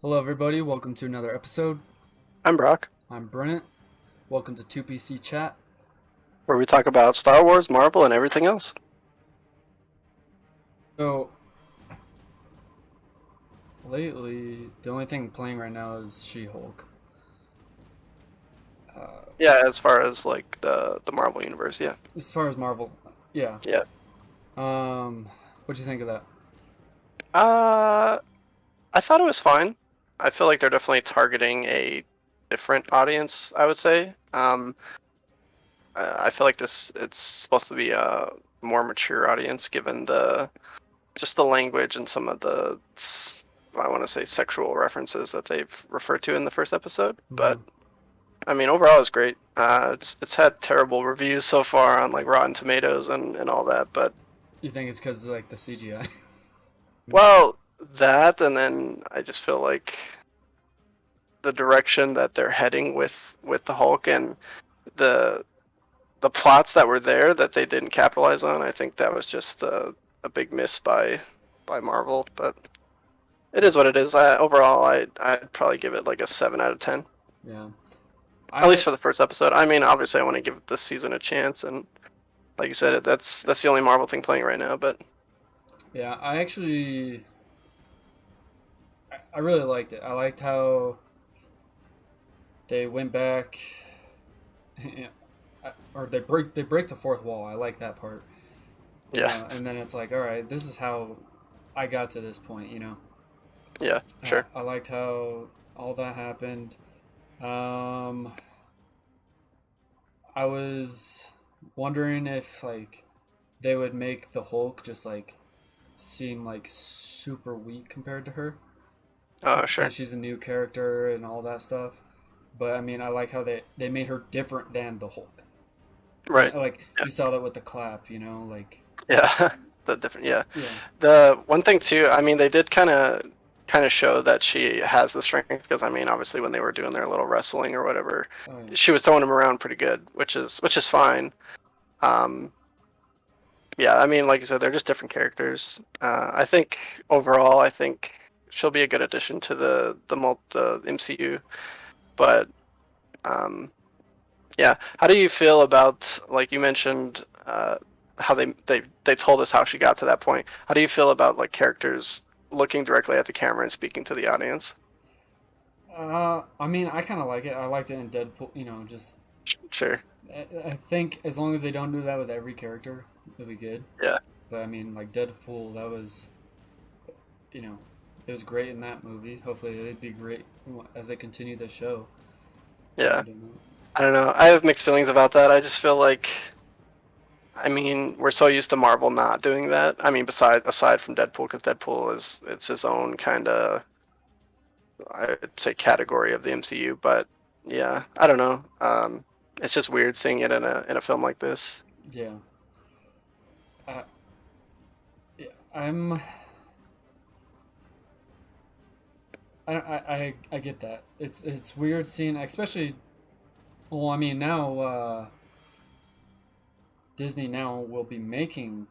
Hello, everybody. Welcome to another episode. I'm Brock, I'm Brent. Welcome to 2PC Chat. where we talk about Star Wars, Marvel, and everything else. So, lately, the only thing playing right now is She Hulk. Yeah, as far as like the Marvel universe, yeah, As far as Marvel, yeah. yeah. Um, what'd you think of that? Uh, I thought it was fine. I feel like they're definitely targeting a different audience. I would say. I feel like it's supposed to be a more mature audience, given the just the language and some of the I want to say sexual references that they've referred to in the first episode, Mm-hmm. but. I mean, overall, it's great. It's had terrible reviews so far on like Rotten Tomatoes and all that. But You think it's because like the CGI? well, that and then I just feel like the direction that they're heading with the Hulk and the the plots that were there that they didn't capitalize on. I think that was just a big miss by Marvel. But it is what it is. Overall, I'd probably give it like a 7 out of 10, Yeah. at least I for the first episode. I mean, obviously, I want to give this season a chance and like you said, that's the only Marvel thing playing right now. But yeah. I actually I really liked it. I liked how they went back, or they break the fourth wall. I like that part. yeah, And then it's like, all right, this is how I got to this point. yeah, sure, I liked how all that happened. Um, I was wondering if like they would make the Hulk just like seem like super weak compared to her, sure, since she's a new character and all that stuff. But I mean, I like how they made her different than the Hulk. right, Like yeah, you saw that with the clap, like yeah, the different, yeah. yeah, The one thing too, I mean, they did kind of show that she has the strength because I mean, obviously, when they were doing their little wrestling or whatever, oh yeah, she was throwing him around pretty good, which is fine. Um, yeah, I mean, like you said, they're just different characters. I think overall, I think she'll be a good addition to the MCU, but um, yeah. How do you feel about like you mentioned how they told us how she got to that point? How do you feel about like characters looking directly at the camera and speaking to the audience? I mean, I kind of like it. I liked it in Deadpool. Just Sure. I think as long as they don't do that with every character, it'll be good. Yeah. But I mean, like Deadpool, that was you know, it was great in that movie. Hopefully, it'd be great as they continue the show. I Yeah. don't know. I don't know. I have mixed feelings about that. I just feel like I mean, we're so used to Marvel not doing that. I mean, aside from Deadpool, because Deadpool is it's his own kind of I'd say category of the MCU. But yeah, I don't know. It's just weird seeing it in a film like this. Yeah, I, yeah, I get that. It's weird seeing, especially. Well, I mean now Disney now will be making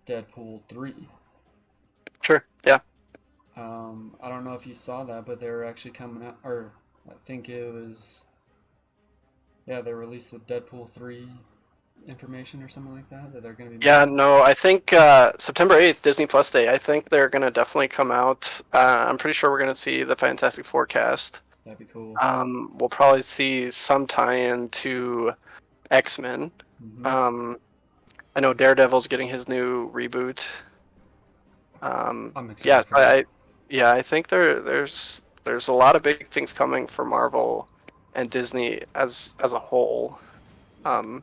Deadpool 3. Sure. Yeah. I don't know if you saw that, but they're actually coming out, or I think it was, yeah, they released the Deadpool 3 information or something like that they're going to be Yeah, making. no, I think September 8th, Disney Plus Day, I think they're going to definitely come out. I'm pretty sure we're going to see the Fantastic Four cast. That'd be cool. We'll probably see some tie-in to X-Men. Hmm. Um, I know Daredevil's getting his new reboot. I'm Yeah, excited so for that. yeah, I think there's a lot of big things coming for Marvel and Disney as a whole. Um,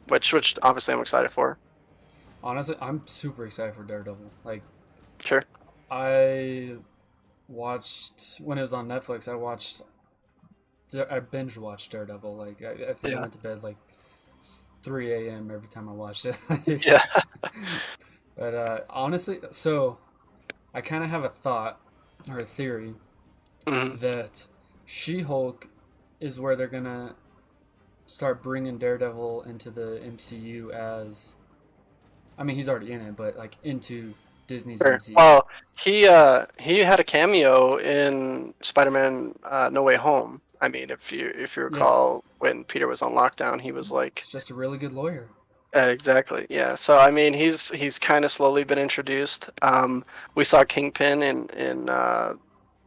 which obviously I'm excited for. Honestly, I'm super excited for Daredevil. Like, Sure. I watched when it was on Netflix. I binge watched Daredevil. Like, I think I Yeah. went to bed like 3 a.m. every time I watched it. Yeah. But honestly, so I kind of have a thought or a theory Mhm. that She-Hulk is where they're gonna start bringing Daredevil into the MCU as, I mean, he's already in it, but like into Disney's Sure. MCU. Well, he had a cameo in Spider-Man No Way Home. I mean, if you Yeah, recall when Peter was on lockdown, he was like, he's just a really good lawyer. exactly, yeah. So I mean, he's kind of slowly been introduced. We saw Kingpin in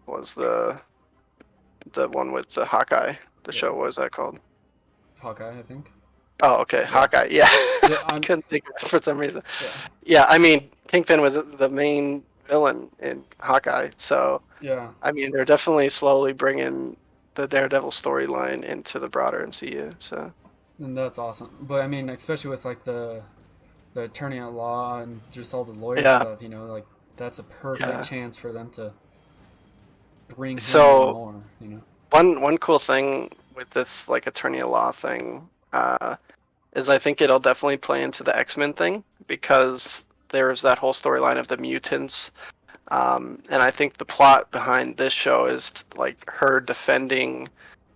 was the one with the Hawkeye. The Yeah, show, what was that called? Hawkeye, I think. Oh, okay, Yeah, Hawkeye. Yeah, yeah, I I'm. couldn't think of it for some reason. Yeah, Yeah, I mean, Kingpin was the main villain in Hawkeye, so yeah, I mean, they're definitely slowly bringing the Daredevil storyline into the broader MCU. So and that's awesome. But I mean, especially with like the attorney at law and just all the lawyer yeah, stuff, like that's a perfect yeah. chance for them to bring him in So more. one cool thing with this like attorney at law thing is I think it'll definitely play into the X-Men thing because there's that whole storyline of the mutants. And I think the plot behind this show is like her defending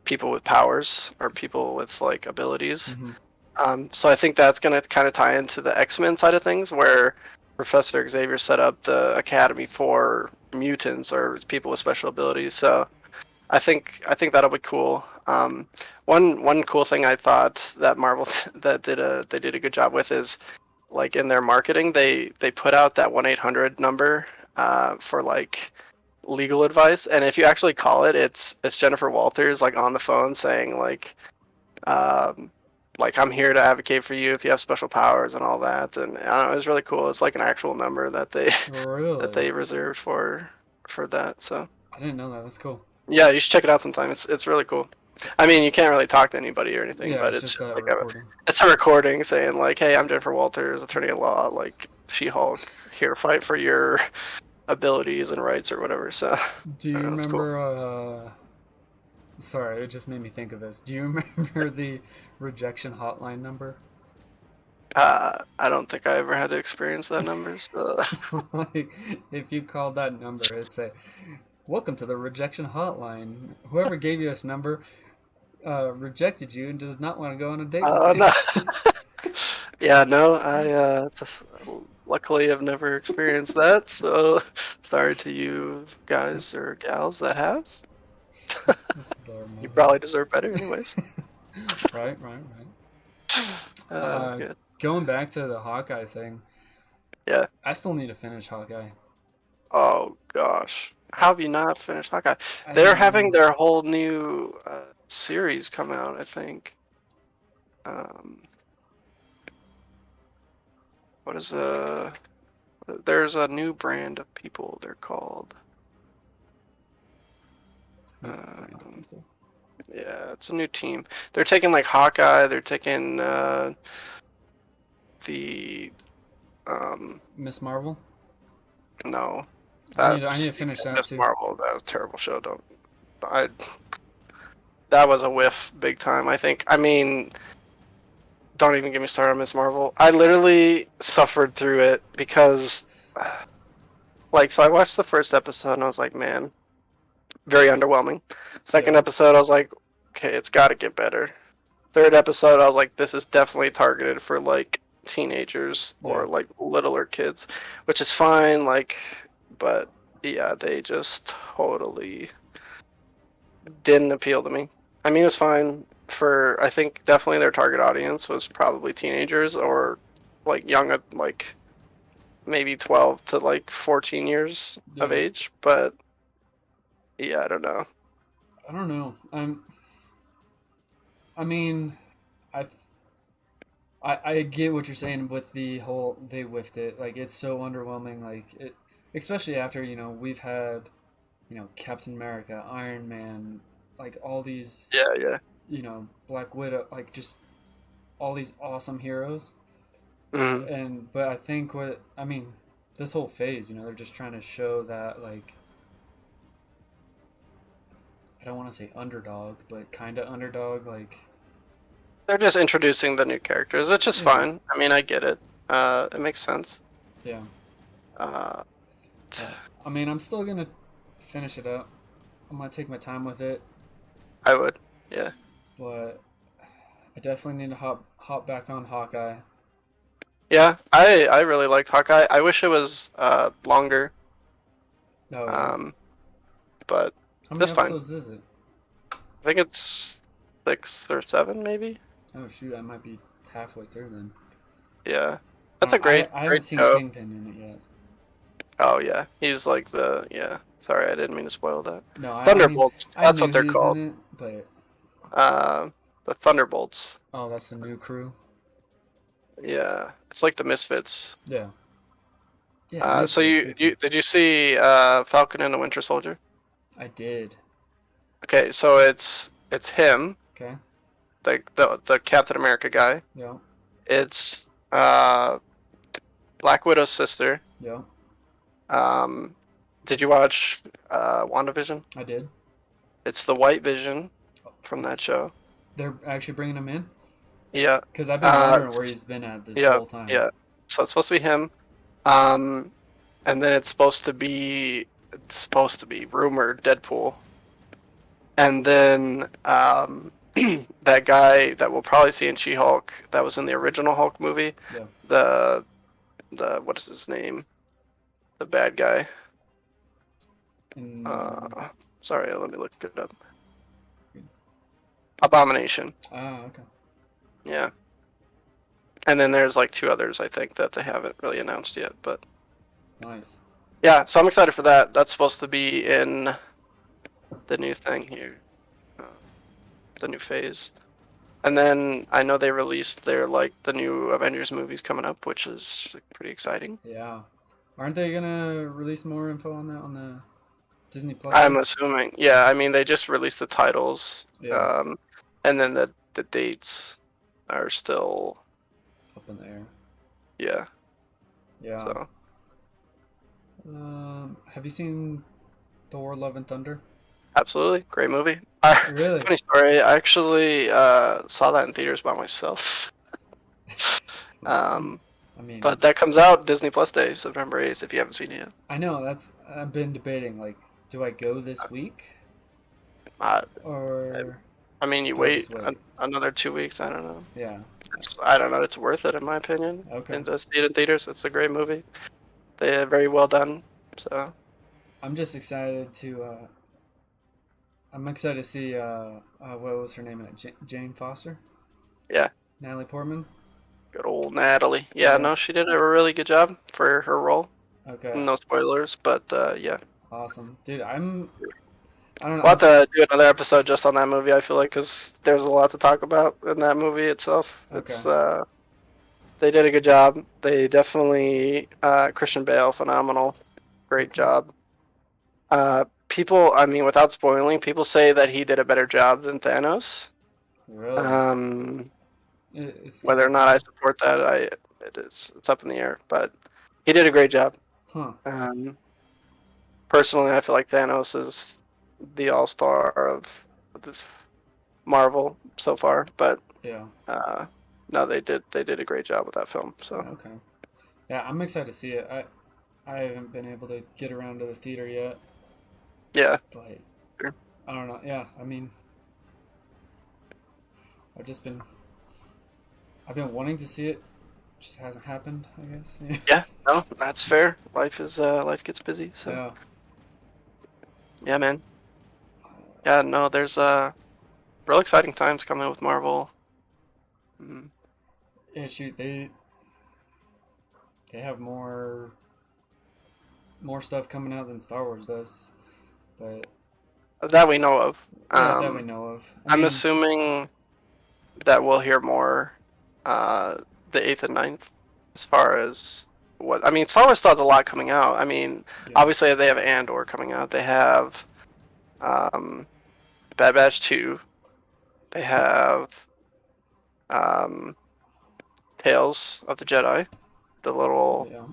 people with powers or people with like abilities. Hmm. So I think that's going to kind of tie into the X-Men side of things, where Professor Xavier set up the academy for mutants or people with special abilities. So I think that'll be cool. One cool thing I thought that Marvel that they did a good job with is like in their marketing they put out that 1-800 number for like legal advice, and if you actually call it, it's Jennifer Walters like on the phone saying um, like I'm here to advocate for you if you have special powers and all that, and I don't know, it was really cool. It's like an actual number that they that Really, they reserved for that. So I didn't know that. That's cool. yeah, you should check it out sometime. It's really cool. I mean, you can't really talk to anybody or anything, Yeah, but it's it's just just a like recording. it's a recording saying like, "Hey, I'm Jennifer Walters, attorney at law, like She-Hulk, here to fight for your abilities and rights or whatever." So Do you that's cool. remember? Sorry, it just made me think of this. Do you remember the rejection hotline number? I don't think I ever had to experience that number. So Like, if you called that number, it'd say, "Welcome to the rejection hotline. Whoever gave you this number rejected you and does not want to go on a date with you." no, yeah, no, I luckily have never experienced that. So sorry to you guys or gals that have. That's adorable. You probably deserve better, anyways. Right, right, right. Oh, Uh, good. Going back to the Hawkeye thing, Yeah. I still need to finish Hawkeye. Oh gosh. How I, have you not finished Hawkeye? I They're don't having know. their whole new series come out, I think. Um, what is there's a new brand of people they're called. New brand of Um, people. yeah, it's a new team. They're taking like Hawkeye, they're taking the Miss Marvel. no. I need That's to finish that Miss too. Marvel, that was a terrible show. Don't I that was a whiff big time, I think. I mean, don't even get me started on Miss Marvel. I literally suffered through it because, like, so I watched the first episode and I was like, man, very underwhelming. Second Yeah, episode, I was like, okay, it's got to get better. Third episode, I was like, this is definitely targeted for like teenagers yeah. or like littler kids, which is fine. Like, but yeah, they just totally didn't appeal to me. I mean, it was fine for, I think definitely their target audience was probably teenagers or like young, like maybe 12 to like 14 years of Yeah. age. But yeah, I don't know. I don't know. I mean, I, th- I get what you're saying with the whole they whiffed it. Like it's so underwhelming. Like it, especially after we've had Captain America, Iron Man, like all these Yeah, yeah. Black Widow, like just all these awesome heroes. Mhm. And but I think what I mean, this whole phase, they're just trying to show that like I don't want to say underdog, but kind of underdog. Like They're just introducing the new characters, which is yeah, fine. I mean, I get it. It makes sense. yeah. Uh, I mean, I'm still gonna finish it up. I'm gonna take my time with it, I would. Yeah. but I definitely need to hop back on Hawkeye. Yeah, I really liked Hawkeye. I wish it was longer, Oh yeah. um, but How many just fine. episodes is it? I think it's 6 or 7, maybe. Oh shoot, I might be halfway through then. Yeah, I that's don't a know. I great I haven't great seen show. Kingpin in it yet. Oh yeah, he's like the yeah. Sorry, I didn't mean to spoil that. No, I mean Thunderbolts. I That's knew what they're he was in called. it, but Uh, the Thunderbolts. oh, that's the new crew. Yeah, it's like the Misfits. Yeah, yeah, So Misfits. you Okay, did you see Falcon and the Winter Soldier? I did. Okay, so it's him, Okay, the Captain America guy. yeah, It's Black Widow's sister. yeah, Um, did you watch WandaVision? I did. It's the White Vision from that show. They're actually bringing him in Yeah. because I've been Uh, wondering where he's been at this yeah, whole time. yeah. So it's supposed to be him. Um, and then it's supposed to be rumored Deadpool. And then that guy that we'll probably see in She-Hulk that was in the original Hulk movie, Yeah. the what is his name? The bad guy. And Sorry, let me look it up. Abomination. okay. Yeah. And then there's like 2 others I think that they haven't really announced yet, but Nice. yeah, so I'm excited for that. That's supposed to be in the new thing here, uh, the new phase. And then I know they released their like the new Avengers movies coming up, which is like, pretty exciting. Yeah. Aren't they gonna release more info on that on the Disney Plus I'm Day? assuming, yeah. I mean, they just released the titles, Yeah. and then the dates are still, Up in the air. yeah. Yeah. So Have you seen Thor: Love and Thunder? absolutely great movie. Really? Funny story. I actually saw that in theaters by myself. Um, I mean, but that comes out Disney Plus Day, September 8th. If you haven't seen it yet, I know that's I've been debating like, do I go this week uh, or I mean, you do I just wait wait? another 2 weeks. I don't know. Yeah. I don't know. It's worth it in my opinion. Okay. And to see it in theaters, it's a great movie. They're very well done. So I'm just excited to. I'm excited to see. What was her name in it? Jane Foster. yeah, Natalie Portman. good old Natalie. Yeah, Yeah. no, she did a really good job for her role. Okay. No spoilers, but yeah. Awesome, dude. I don't know. We'll have to do another episode just on that movie. I feel like because there's a lot to talk about in that movie itself. Okay. It's they did a good job. They definitely Christian Bale, phenomenal, great Okay. job. People, I mean, without spoiling, people say that he did a better job than Thanos. Really? It's Whether or getting not I kind support that, it's up in the air. But he did a great job. of. Huh. Personally, I feel like Thanos is the all-star of this Marvel so far. But Yeah. no, they did a great job with that film. So Okay. Yeah, I'm excited to see it. I haven't been able to get around to the theater yet, yeah, but sure. I don't know. Yeah, I mean, I've just been I've been wanting to see it, just hasn't happened. I guess. Yeah, no, that's fair. Life gets busy. So Yeah. yeah, man. Yeah, no, there's real exciting times coming with Marvel. Mm. Yeah. Shoot, they have more stuff coming out than Star Wars does, but That we know of. yeah, that we know of. I I'm mean, assuming that we'll hear more the 8th and 9th as far as what I mean. Star Wars still has a lot coming out. I mean, yeah. obviously they have Andor coming out. They have um, Bad Batch 2. They have um, Tales of the Jedi, the little Yeah.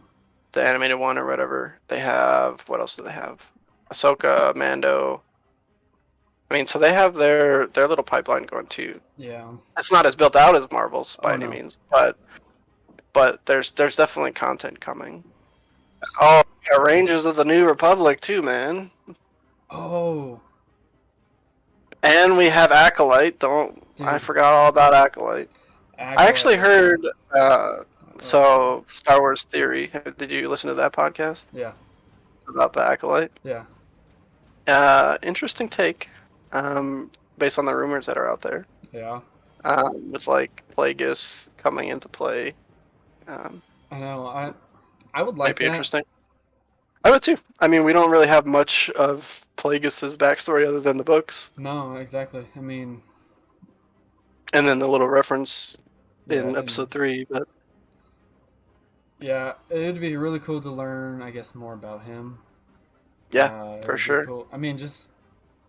the animated one or whatever. They have what else do they have? Ahsoka, Mando. I mean, so they have their little pipeline going too. Yeah. It's not as built out as Marvel's by Oh any no. means, but there's definitely content coming. Oh, yeah, Rangers of the New Republic too, man. Oh, And we have Acolyte. I dude. forgot all about Acolyte. I actually Acolyte. Okay. heard Oh, sweet. So Star Wars Theory. Did you listen to that podcast Yeah, about the Acolyte? yeah, Interesting take. Based on the rumors that are out there. yeah. With like Plagueis coming into play. Um, I know. I would might like be that. interesting. I would too. I mean, we don't really have much of Plagueis's backstory other than the books, No, exactly. I mean, and then the little reference yeah, in and episode 3. But yeah, it'd be really cool to learn, I guess, more about him. yeah, It for would be sure. cool. I mean, just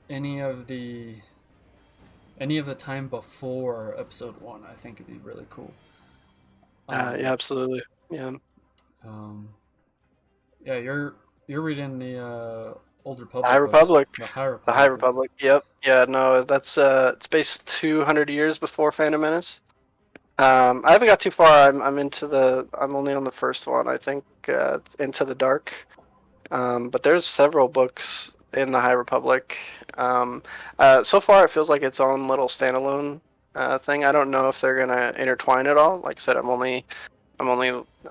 any of the any of the time before episode one, I think it'd be really cool. Yeah, Um, absolutely. Yeah, um, yeah, you're reading the Old the High Republic books, Republic. the High The High Republic books. Republic. Yep. Yeah. No, that's it's based 200 years before Phantom Menace. I haven't got too far. I'm into the. I'm only on the first one. I think Into the Dark. But there's several books in the High Republic. Um, so far, it feels like its own little standalone thing. I don't know if they're gonna intertwine it all. Like I said, I'm only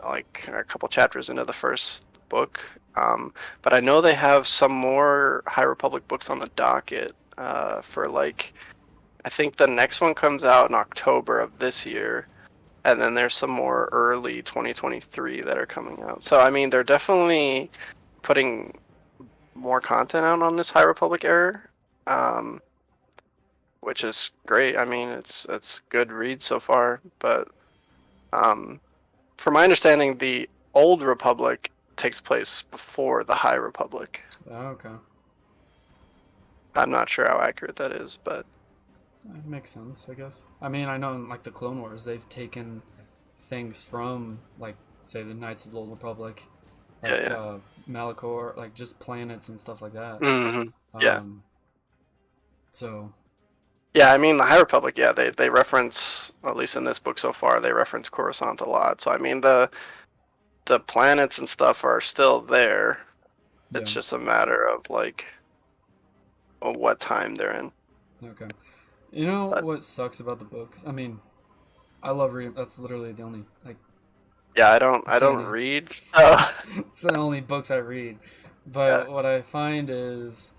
like a couple chapters into the first book. But I know they have some more High Republic books on the docket for like. I think the next one comes out in October of this year, and then there's some more early 2023 that are coming out. So I mean, they're definitely putting more content out on this High Republic era, um, which is great. I mean, it's good read so far. But um, from my understanding, the Old Republic takes place before the High Republic. Oh, okay, I'm not sure how accurate that is, but that makes sense, I guess. I mean, I know in like the Clone Wars, they've taken things from like say the Knights of the Old Republic, yeah, like yeah, Malachor, like just planets and stuff like that. yeah, Um, so yeah. I mean, the High Republic, yeah, they reference, at least in this book so far, they reference Coruscant a lot. So I mean, the planets and stuff are still there. yeah, It's just a matter of like what time they're in. okay. You know But what sucks about the books? I mean, I love reading. That's literally the only like yeah, I it's the don't only read. it's the only books I read. Yeah. But what I find is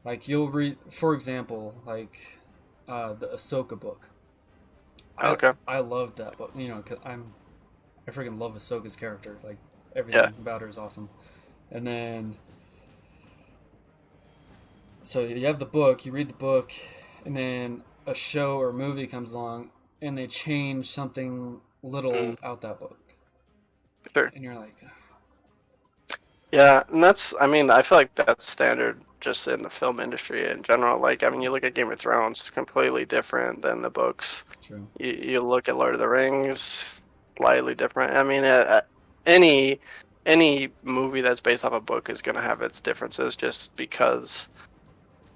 like you'll read, for example, like the Ahsoka book. I Okay. I loved that book. You know, cause I freaking love Ahsoka's character. Like Yeah. everything about her is awesome. And then so you have the book, you read the book, and then a show or movie comes along and they change something Mm, little out that book. sure. And you're like, Yeah, and that's, I mean, I feel like that's standard just in the film industry in general. Like, I mean, you look at Game of Thrones, completely different than the books. true. You look at Lord of the Rings, slightly different. I mean, any any movie that's based off a book is going to have its differences just because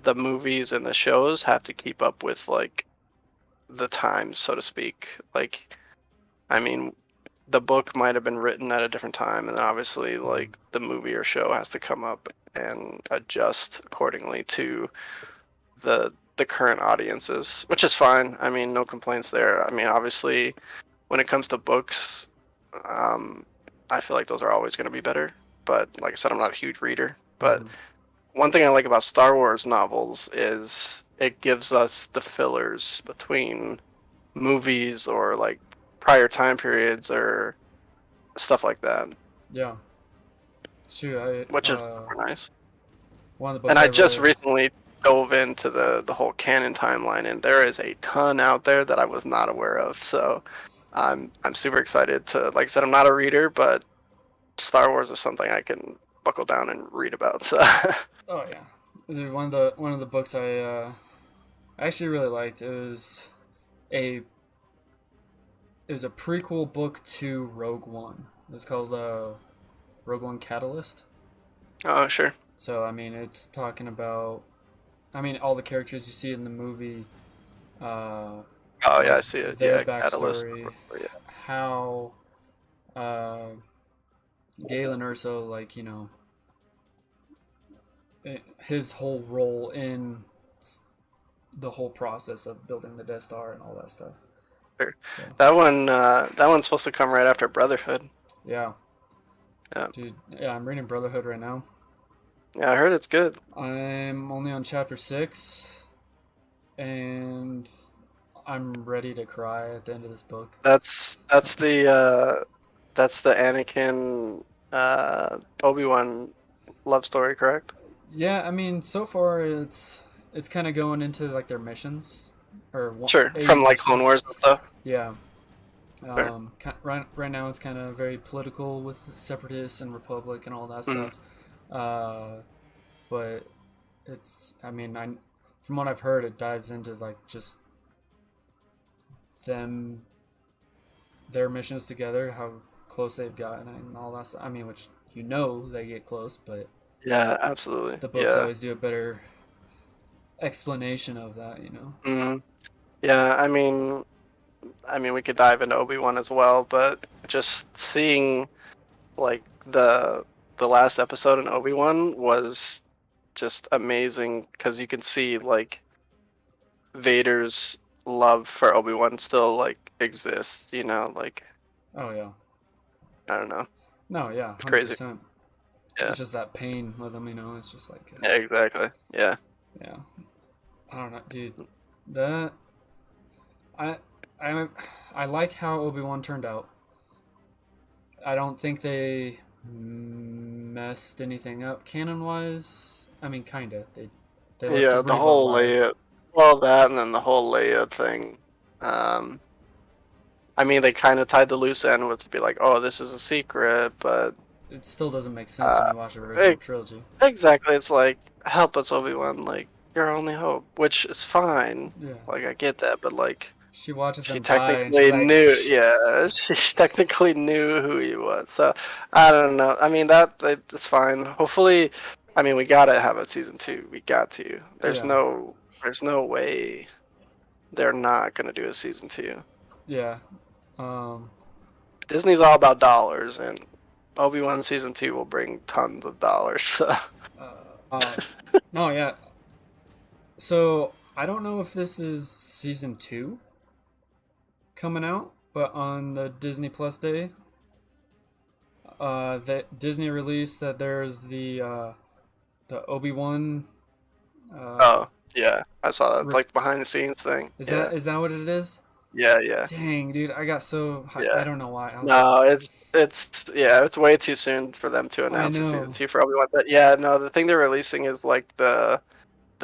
the movies and the shows have to keep up with like the times, so to speak. Like, I mean, the book might have been written at a different time, and then obviously, Mhm. like, the movie or show has to come up and adjust accordingly to the current audiences, which is fine. I mean, no complaints there. I mean, obviously, when it comes to books, um, I feel like those are always going to be better. But like I said, I'm not a huge reader. But Mhm. one thing I like about Star Wars novels is it gives us the fillers between movies or like prior time periods or stuff like that, Yeah. Shoot, I which is super nice. one of the And books I I just read. recently dove into the whole canon timeline, and there is a ton out there that I was not aware of. So I'm super excited to, like I said, I'm not a reader, but Star Wars is something I can buckle down and read about. So Oh yeah, dude, one of the books I actually really liked. A it was a prequel book to Rogue One. It's called Rogue One Catalyst. oh sure. So I mean, it's talking about I mean all the characters you see in the movie, uh, Oh yeah, like I see it. their Yeah, Catalyst. backstory, how uh, Galen Urso, like you know, his whole role in the whole process of building the Death Star and all that stuff. So That one's supposed to come right after Brotherhood. yeah, Yeah, dude. Yeah, I'm reading Brotherhood right now. yeah, I heard it's good. I'm only on chapter 6, and I'm ready to cry at the end of this book. That's the Anakin Obi-Wan love story, correct? Yeah, I mean, so far it's kind of going into like their missions or Sure, a from like mission. Clone Wars and stuff. Yeah. Sure. Right now it's kind of very political with separatists and republic and all that Mm, stuff. But it's I mean, I from what I've heard, it dives into like just them their missions together, how close they've gotten and all that stuff. I mean, which they get close, but yeah, absolutely. the books Yeah. always do a better explanation of that. Mm, yeah, I mean, we could dive into Obi-Wan as well, but just seeing like the last episode in Obi-Wan was just amazing because you can see like Vader's love for Obi-Wan still like exists, like Oh yeah. I don't know. No, yeah, It's crazy. 100%. Yeah. It's just that pain with them. It's just like, Yeah, exactly. Yeah. yeah, I don't know, dude. That I I I like how Obi-Wan turned out. I don't think they messed anything up canon wise. I mean, kinda. They left Yeah, the Reva whole alive. Leia, well, that and then the whole Leia thing. Um, I mean, they kind of tied the loose end with to be like, oh, this is a secret, but It still doesn't make sense when uh, you watch the original trilogy. exactly, it's like, help us, Obi-Wan, like, your only hope, which is fine. Yeah. Like, I get that, but like, She watches she them die and she's technically like, knew, shh. yeah, she technically knew who he was. So, I don't know. I mean, that's fine. Hopefully, I mean, we gotta have a season 2. We got to. Yeah. There's no way they're not gonna do a season 2. Yeah. Um, Disney's all about dollars, and Obi-Wan season 2 will bring tons of dollars. So. no, yeah. So I don't know if this is season 2 coming out, but on the Disney Plus day, that Disney released that there's the Obi-Wan. Uh, Oh, yeah, I saw that re- like behind the scenes thing. is Yeah, that what it is? yeah, yeah, Dang, dude, I got I yeah. don't know why. I was like, No, it's way too soon for them to I announce a season know. 2 for Obi-Wan. But yeah, no, the thing they're releasing is like the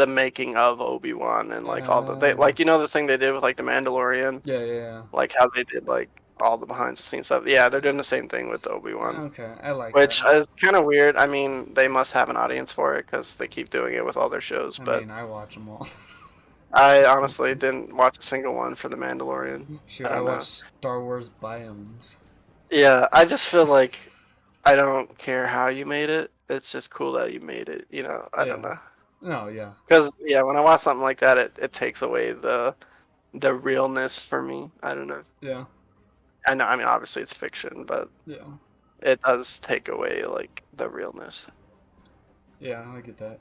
making of Obi-Wan and like all the they like the thing they did with like the Mandalorian, Yeah. like how they did like all the behind the scenes stuff. Yeah, they're doing the same thing with Obi-Wan, Okay, I like which that. is kind of weird. I mean, they must have an audience for it because they keep doing it with all their shows. I But mean, I watch them all. I honestly didn't watch a single one for the Mandalorian. Shoot, I I don't watch know. Star Wars Biomes. Yeah, I just feel like I don't care how you made it. It's just cool that you made it. I don't Yeah. know. No, yeah. Because yeah, when I watch something like that, it takes away the realness for me. I don't know. Yeah. I know. I mean, obviously it's fiction, but Yeah. it does take away like the realness. Yeah, I get that.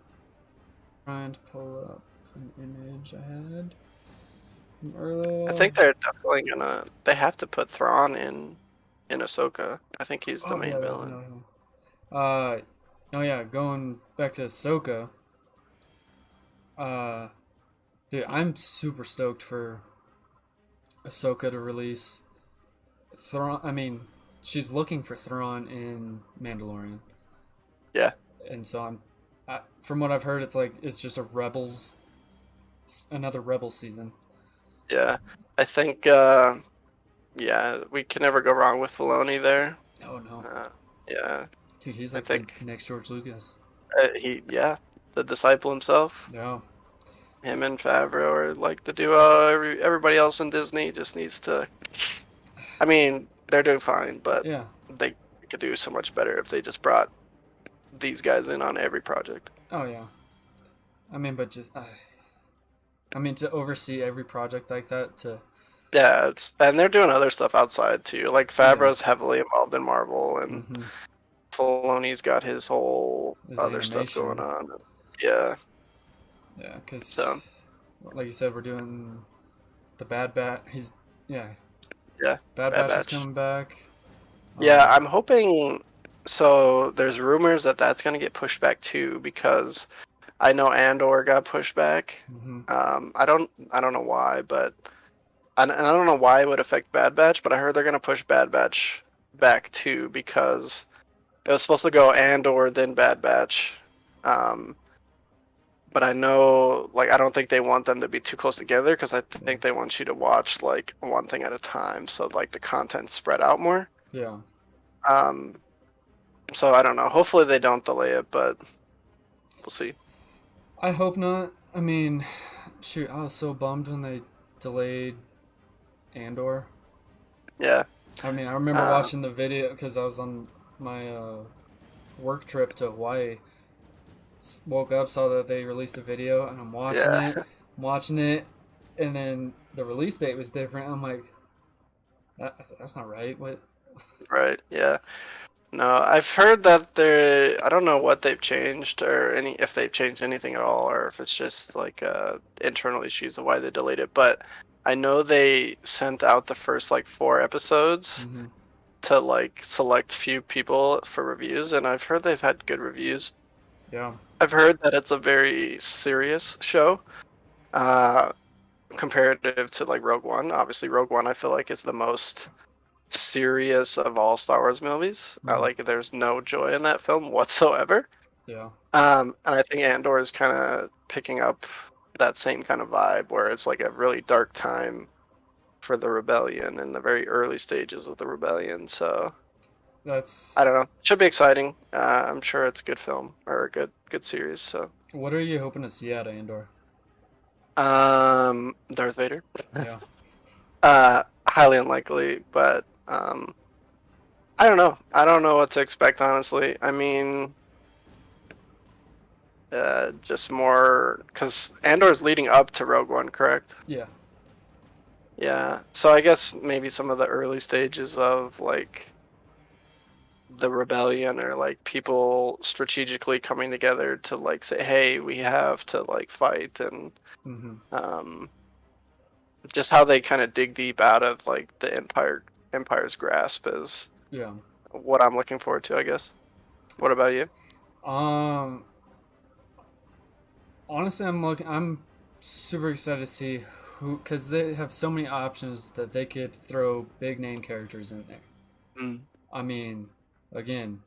Trying to pull up an image I had from I earlier. think they're definitely gonna. They have to put Thrawn in Ahsoka. I think he's the Oh yeah, main that was villain. another one. Uh, oh yeah, going back to Ahsoka. Uh, dude, I'm super stoked for Ahsoka to release Thrawn. I mean, she's looking for Thrawn in Mandalorian, Yeah, and so from what I've heard, it's just another Rebel season. yeah. I think. Yeah, we can never go wrong with Filoni there. Oh no, Uh, yeah, dude, he's I like the think next George Lucas. yeah, the disciple himself. Yeah, Him and Favreau are like the duo. Everybody else in Disney just needs to. I mean, they're doing fine, but yeah. they could do so much better if they just brought these guys in on every project. Oh yeah. I mean, but just I mean to oversee every project like that to Yeah, and they're doing other stuff outside too. Like yeah. Favreau's heavily involved in Marvel, and Mm-hmm. Filoni's got his whole His other stuff going animation. on. Yeah, Yeah, because so like you said, we're doing the Bad Bat. Yeah, Yeah, Bad Bad Batch is Batch. coming back. Yeah, I'm hoping. So there's rumors that that's gonna get pushed back too because I know Andor got pushed back. hmm I don't know why, but and I don't know why it would affect Bad Batch, but I heard they're gonna push Bad Batch back too because it was supposed to go Andor then Bad Batch. Um, but I know, like, I don't think they want them to be too close together because I Yeah. think they want you to watch like one thing at a time, so like the content spread out more. Yeah. Um, so I don't know. Hopefully they don't delay it, but we'll see. I hope not. I mean, shoot, I was so bummed when they delayed Andor. Yeah. I mean, I remember Uh, watching the video because I was on my work trip to Hawaii. Woke up, saw that they released a video, and yeah. I'm watching it, and then the release date was different. I'm like, that's not right. What? Right. Yeah. No, I've heard that I don't know what they've changed or if they've changed anything at all or if it's just like internal issues of why they delayed it, but I know they sent out the first like 4 episodes Mm-hmm. to like select few people for reviews, and I've heard they've had good reviews. Yeah. I've heard that it's a very serious show, uh, comparative to like Rogue One. Obviously, Rogue One I feel like is the most serious of all Star Wars movies. Mm-hmm. Like there's no joy in that film whatsoever. Yeah. And I think Andor is kind of picking up that same kind of vibe where it's like a really dark time for the rebellion in the very early stages of the rebellion. So I That's. don't know. Should be exciting. I'm sure it's a good film or a good series. So What are you hoping to see out of Andor? Darth Vader. Yeah. Highly unlikely, but I don't know. I don't know what to expect honestly. I mean, just more because Andor's leading up to Rogue One, correct? Yeah. Yeah. So I guess maybe some of the early stages of like the rebellion or like people strategically coming together to like say, hey, we have to like fight and Mm-hmm. um, just how they kind of dig deep out of like the empire's grasp is Yeah. what I'm looking forward to, I guess. What about you? Um. Honestly, I'm super excited to see who, because they have so many options that they could throw big name characters in there. Mm, I mean, again,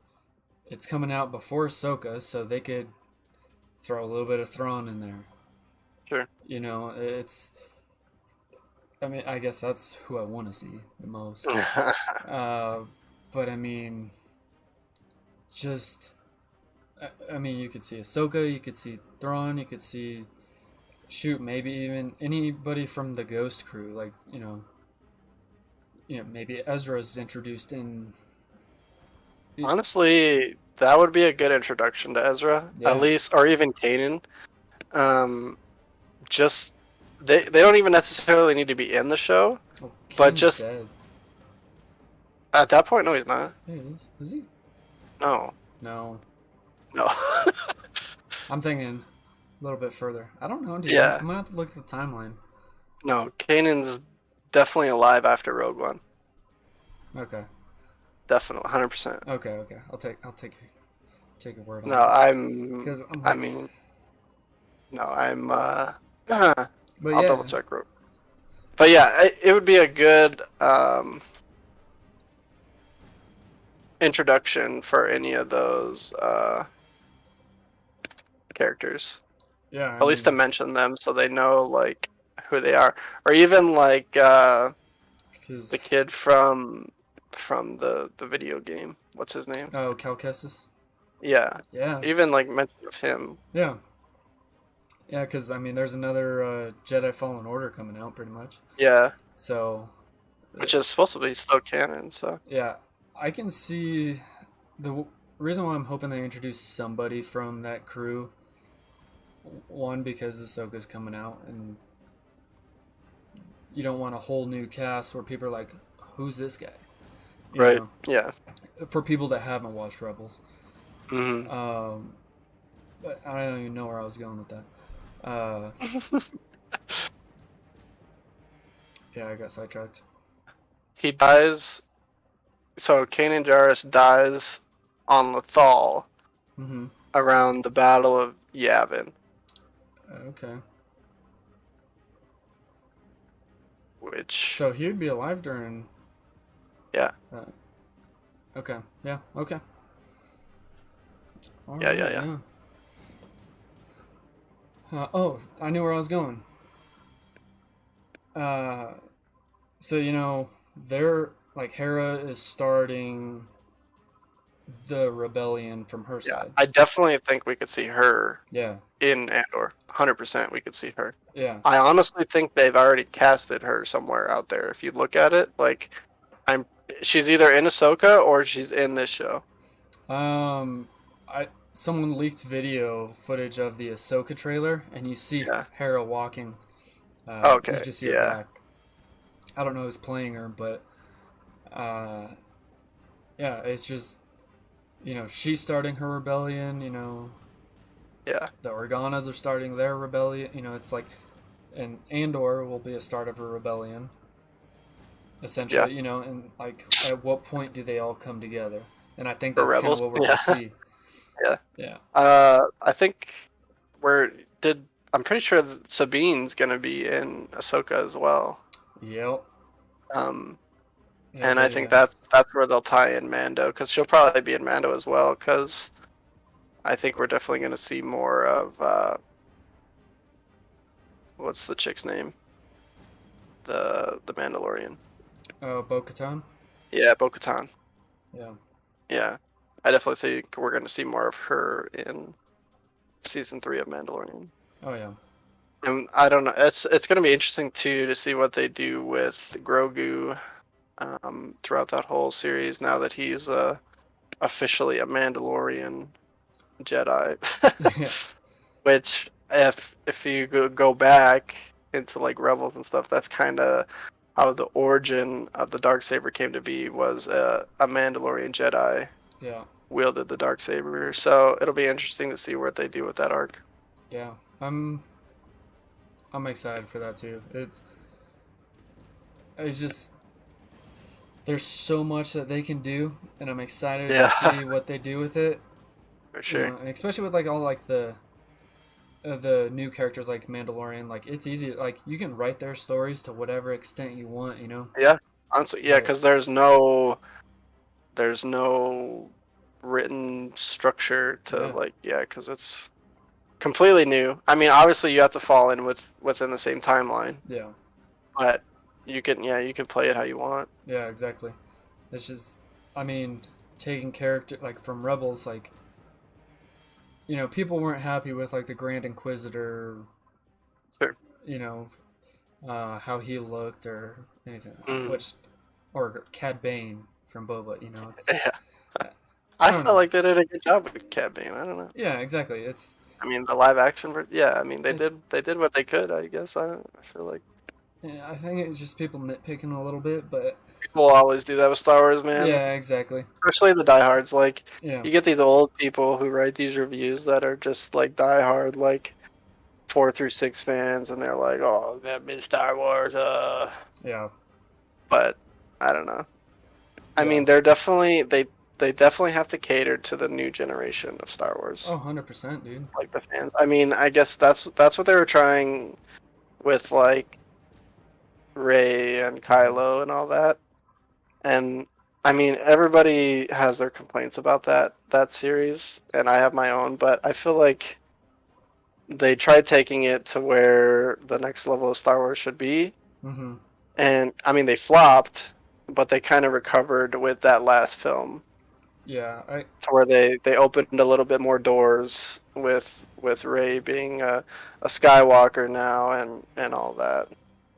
it's coming out before Ahsoka, so they could throw a little bit of Thrawn in there. sure. You know, it's. I mean, I guess that's who I want to see the most. Uh, but I mean, just. I mean, you could see Ahsoka, you could see Thrawn, you could see. Shoot, maybe even anybody from the Ghost crew, like, maybe Ezra's introduced in. Honestly, that would be a good introduction to Ezra, at Yeah. least, or even Kanan. Um, just they don't even necessarily need to be in the show, Oh, but Kanan's just dead. at that point, no, he's not. Yeah, he is. Is he? No, No. no. I'm thinking a little bit further. I don't know, dude. I'm Yeah, gonna have to look at the timeline. no. Kanan's definitely alive after Rogue One. Okay. Definitely, 100%. Okay. Okay. Take your word on No, that. I'm. Because I'm I like, mean, no, I'm. but I'll yeah, double check. But yeah, it would be a good introduction for any of those characters. yeah. I At least to mean, mention them so they know like who they are, or even like because the kid from the video game. What's his name? Cal Kestis. Yeah, Yeah. even like mention of him. Yeah. Yeah. Because I mean, there's another Jedi Fallen Order coming out, pretty much. Yeah, So, uh, which is supposed to be still canon. So yeah, I can see the reason why I'm hoping they introduce somebody from that crew. One, because Ahsoka's coming out, and you don't want a whole new cast where people are like, "Who's this guy?" You right, know, yeah. for people that haven't watched Rebels. Hmm. Um, but I don't even know where I was going with that. Yeah, I got sidetracked. He dies. So Kanan Jarrus dies on Lothal Mm-hmm. around the Battle of Yavin, Okay. which So he would be alive during. yeah, Okay. Yeah. Okay. All yeah, yeah, right. yeah. Yeah. Oh, I knew where I was going. Uh, so they're like Hera is starting the rebellion from her Yeah, side. I definitely think we could see her Yeah. in Andor. 100% we could see her. Yeah. I honestly think they've already casted her somewhere out there. If you look at it, like I'm she's either in Ahsoka or she's in this show. I someone leaked video footage of the Ahsoka trailer, and you see Yeah. Hera walking. You Okay. just see her Yeah. back. I don't know who's playing her, but uh, yeah, it's just she's starting her rebellion. Yeah. The Organas are starting their rebellion. It's like, and Andor will be a start of a rebellion, Yeah. essentially. And like, at what point do they all come together? And I think For that's kind of Rebels. what we're gonna Yeah. see. Yeah. Yeah. I think we're did I'm pretty sure that Sabine's gonna be in Ahsoka as well. Yep. Um, Yeah. and I They. think that's where they'll tie in Mando because she'll probably be in Mando as well because I think we're definitely gonna see more of what's the chick's name? The Mandalorian. Bo-Katan. Yeah, Bo-Katan. Yeah. Yeah, I definitely think we're gonna see more of her in season 3 of Mandalorian. Oh yeah. And I don't know. It's gonna be interesting too to see what they do with Grogu throughout that whole series now that he's officially a Mandalorian Jedi. Yeah. Which, if you go back into like Rebels and stuff, that's kind of how the origin of the Darksaber came to be was a Mandalorian Jedi Yeah. wielded the Darksaber. So it'll be interesting to see what they do with that arc. Yeah. I'm excited for that too. It's just there's so much that they can do, and I'm excited to Yeah, see what they do with it. for sure. And especially with like all like the new characters like Mandalorian. Like it's easy. Like you can write their stories to whatever extent you want. Yeah, honestly, yeah, But because there's no written structure to yeah. like yeah, because it's completely new. I mean, obviously you have to fall in within the same timeline, Yeah. but you can play it how you want. Yeah. Exactly. It's just, I mean, taking character like from Rebels, like people weren't happy with like the Grand Inquisitor, Sure. you know, how he looked or anything, Mm. which or Cad Bane from Boba. It's Yeah, I I don't felt know. like they did a good job with Cat Bane. I don't know. Yeah, exactly. It's I mean, the live action version. Yeah, I mean it, they did what they could. I guess I feel like yeah, I think it's just people nitpicking a little bit, but people always do that with Star Wars, man. yeah, exactly. Especially the diehards. Like Yeah, you get these old people who write these reviews that are just like diehard, like 4 through 6 fans, and they're like, "Oh, that means Star Wars." yeah, But I don't know. I yeah. mean, they definitely have to cater to the new generation of Star Oh, Wars, 100%, dude. like the fans. I mean, I guess that's what they were trying with like Rey and Kylo and all that. And I mean, everybody has their complaints about that series, and I have my own, but I feel like they tried taking it to where the next level of Star Wars should be. Mm-hmm. And I mean, they flopped, but they kind of recovered with that last film, Yeah, to where they opened a little bit more doors with Rey being a Skywalker now and all that.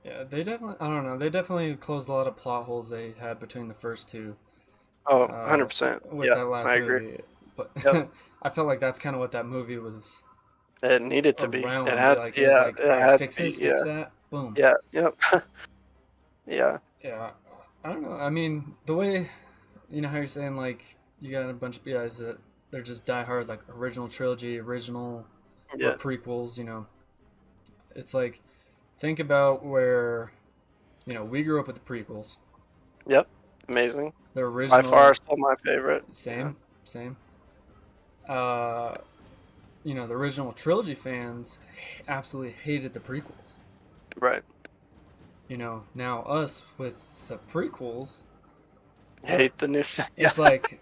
yeah, they definitely. I don't know. They definitely closed a lot of plot holes they had between the first two, Oh, uh, 100%. with Yeah, that I last agree. movie. But Yep. I felt like that's kind of what that movie was It needed to be. It around. had, Like it was yeah, like, all it right, had to fix be. this, fix Yeah, that, boom. yeah, yep, yeah, Yeah, I don't know. I mean, the way how you're saying like you got a bunch of guys that they're just diehard like original trilogy, original or yeah, prequels. It's like think about where we grew up with the prequels. Yep, amazing. The By far, original, still my favorite. Yeah, same. Uh, the original trilogy fans absolutely hated the prequels. right. Now us with the prequels, we're Hate the new stuff. Yeah, it's like,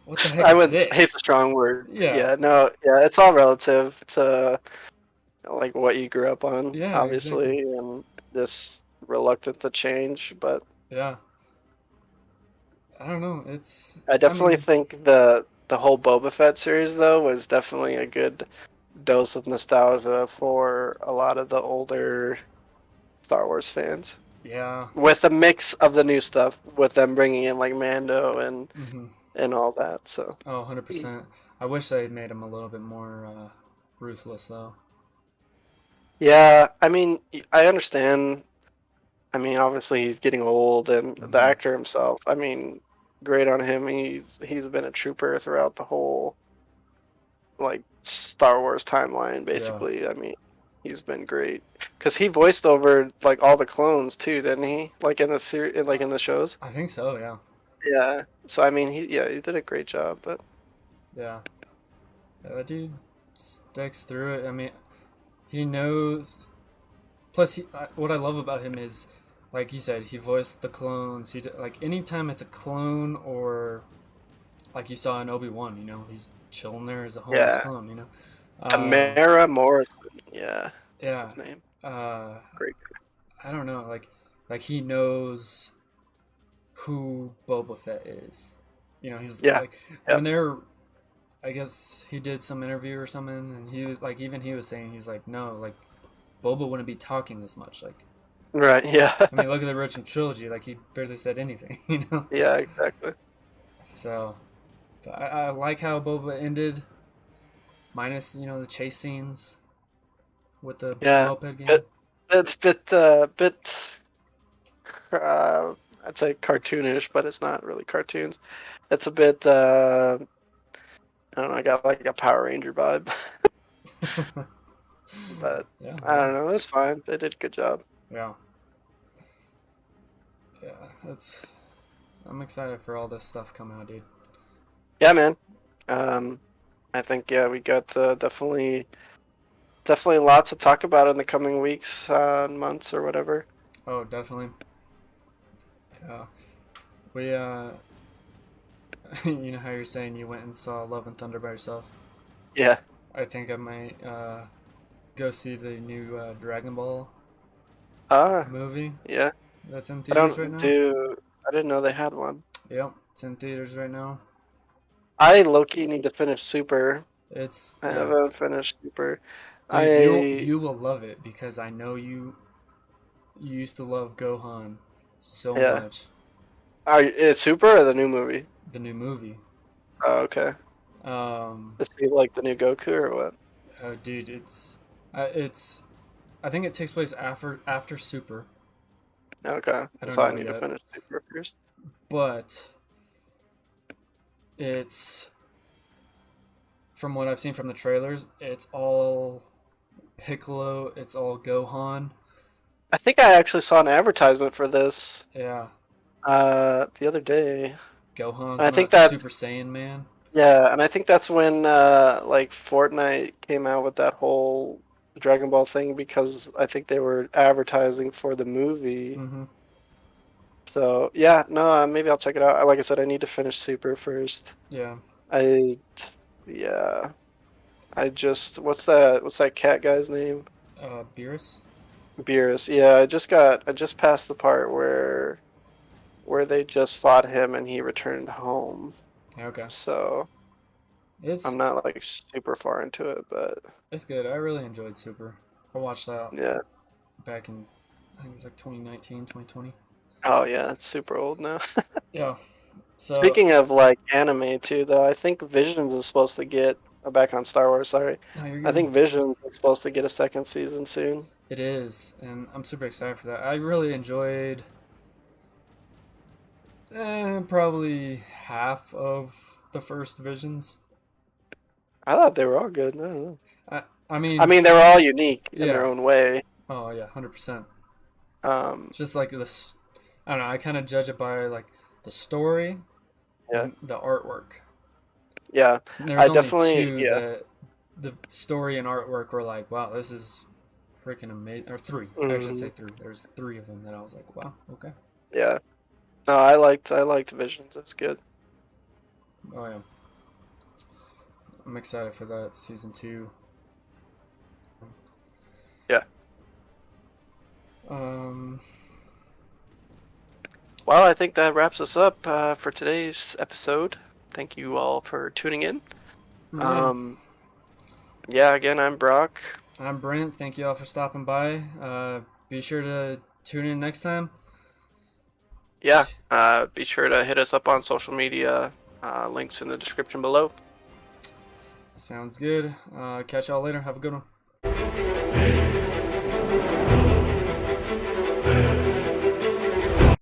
what the heck I is would hate's a this? strong word. Yeah, Yeah, no, yeah, it's all relative to like what you grew up on, yeah, exactly. obviously, and this reluctant to change. But Yeah, I don't know. I I definitely mean, think the whole Boba Fett series though was definitely a good dose of nostalgia for a lot of the older Star Wars fans. yeah. With a mix of the new stuff, with them bringing in like Mando Mm-hmm. and all that. So Oh, 100%. I wish they made him a little bit more ruthless, though. yeah, I mean, I understand. I mean, obviously he's getting old, and the Mm-hmm. actor himself. I mean, great on him. He's been a trooper throughout the whole like Star Wars timeline, Yeah, basically. I mean, he's been great because he voiced over like all the clones too, didn't he? Like in the series, like uh, in the shows. I think so. Yeah, Yeah. So I mean, he did a great job. But yeah. Yeah, that dude sticks through it. I mean, he knows. Plus, what I love about him is, like you said, he voiced the clones. Like anytime it's a clone or like you saw in Obi-Wan, he's chilling there as a harmless yeah, clone. Um, Tamara Morrison. Yeah, yeah. his name. Uh, Great. I don't know. Like he knows who Boba Fett is. He's Yeah. like Yep. when they're. I guess he did some interview or something, and he was like, even he was saying, he's like, no, like Boba wouldn't be talking this much. Like, Right. Yeah. I mean, look at the original trilogy. Like he barely said anything. Yeah. Exactly. So, but I like how Boba ended, minus the chase scenes with the Yeah. moped gang. Bit. It's bit. Uh, I'd say cartoonish, but it's not really cartoons. It's a bit. I don't know. I got like a Power Ranger vibe, but Yeah, I yeah, don't know. It's fine. They did a good job. yeah, yeah. That's. I'm excited for all this stuff coming out, dude. Yeah, man. Um, I think yeah, we got definitely lots to talk about in the coming weeks, and months, or whatever. Oh, definitely. Yeah, we you know how you're saying you went and saw Love and Thunder by yourself. Yeah. I think I might go see the new Dragon Ball Ah, movie yeah. that's in I theaters right don't now. do. I didn't know they had one. Yep, it's in theaters right now. I low-key need to finish Super. It's I yeah, haven't finished Super. dude, you I you will love it because I know you used to love Gohan so yeah. much. It's Super or the new movie? The new movie, Oh, okay. um, Is he like the new Goku or what? dude, it's I think it takes place after Super. Okay, I don't so I know need to yet, finish Super first. but it's from what I've seen from the trailers, it's all Piccolo, it's all Gohan. I think I actually saw an advertisement for this Yeah, the other day. Gohan's I think not that's Super Saiyan man. yeah, and I think that's when like Fortnite came out with that whole Dragon Ball thing because I think they were advertising for the movie. Mm-hmm. So yeah, no, maybe I'll check it out. Like I said, I need to finish Super first. Yeah. I yeah, I just what's that cat guy's name? Beerus. Beerus. Yeah, I just passed the part where they just fought him and he returned home. Okay. So I'm It's not like super far into it, but it's good. I really enjoyed Super. I watched that yeah. back in I think it's like 2019, 2020. Oh yeah, it's super old now. Yeah. So Speaking of like anime too, though, I think Visions is supposed to get back on Star Wars. Sorry, no, you're I good. think Visions is supposed to get a second season soon. It is, and I'm super excited for that. I really enjoyed probably half of the first Visions. I thought they were all good. I don't know. I I I mean, mean, they were all unique in their yeah. own way. Oh yeah, 100%. Um, It's just like this. I don't know. I kind of judge it by like the story yeah, and the artwork. yeah, And there's I only definitely, two yeah, that the story and artwork were like, wow, this is freaking amazing. Or three, I should hmm say three. There's three of them that I was like, wow, okay. yeah. No, I liked Visions. It's good. Oh yeah, I'm excited for that season 2. Yeah. Um, Well, I think that wraps us up for today's episode. Thank you all for tuning in. yeah. Um, yeah, again, I'm Brock. I'm Brent. Thank you all for stopping by. Be sure to tune in next time. Yeah, be sure to hit us up on social media. Links in the description below. Sounds good. Catch y'all later. Have a good one.